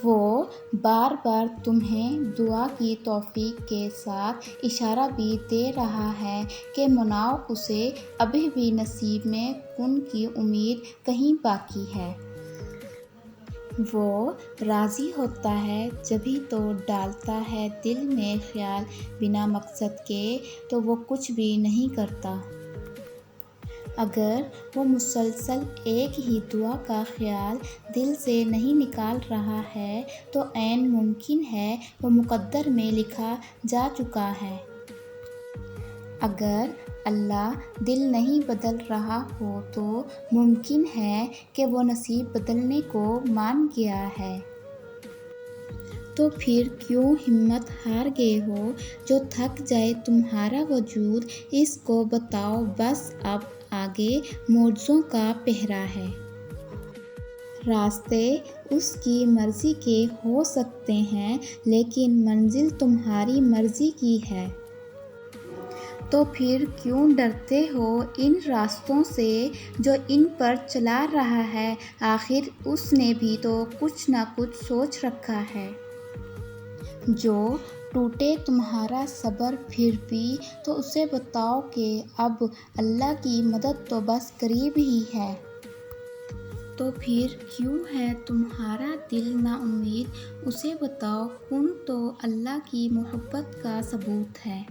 وہ بار بار تمہیں دعا کی توفیق کے ساتھ اشارہ بھی دے رہا ہے کہ مناؤ اسے، ابھی بھی نصیب میں کن کی امید کہیں باقی ہے۔ وہ راضی ہوتا ہے جبھی تو ڈالتا ہے دل میں خیال بنا مقصد کے تو وہ کچھ بھی نہیں کرتا۔ اگر وہ مسلسل ایک ہی دعا کا خیال دل سے نہیں نکال رہا ہے تو عین ممکن ہے وہ مقدر میں لکھا جا چکا ہے۔ اگر اللہ دل نہیں بدل رہا ہو تو ممکن ہے کہ وہ نصیب بدلنے کو مان گیا ہے۔ تو پھر کیوں ہمت ہار گئے ہو؟ جو تھک جائے تمہارا وجود، اس کو بتاؤ بس اب آگے معجزوں کا پہرا ہے۔ راستے اس کی مرضی کے ہو سکتے ہیں لیکن منزل تمہاری مرضی کی ہے۔ تو پھر کیوں ڈرتے ہو ان راستوں سے جو ان پر چلا رہا ہے؟ آخر اس نے بھی تو کچھ نہ کچھ سوچ رکھا ہے۔ جو ٹوٹے تمہارا صبر پھر بھی تو اسے بتاؤ کہ اب اللہ کی مدد تو بس قریب ہی ہے۔ تو پھر کیوں ہے تمہارا دل نا امید؟ اسے بتاؤ کن تو اللہ کی محبت کا ثبوت ہے۔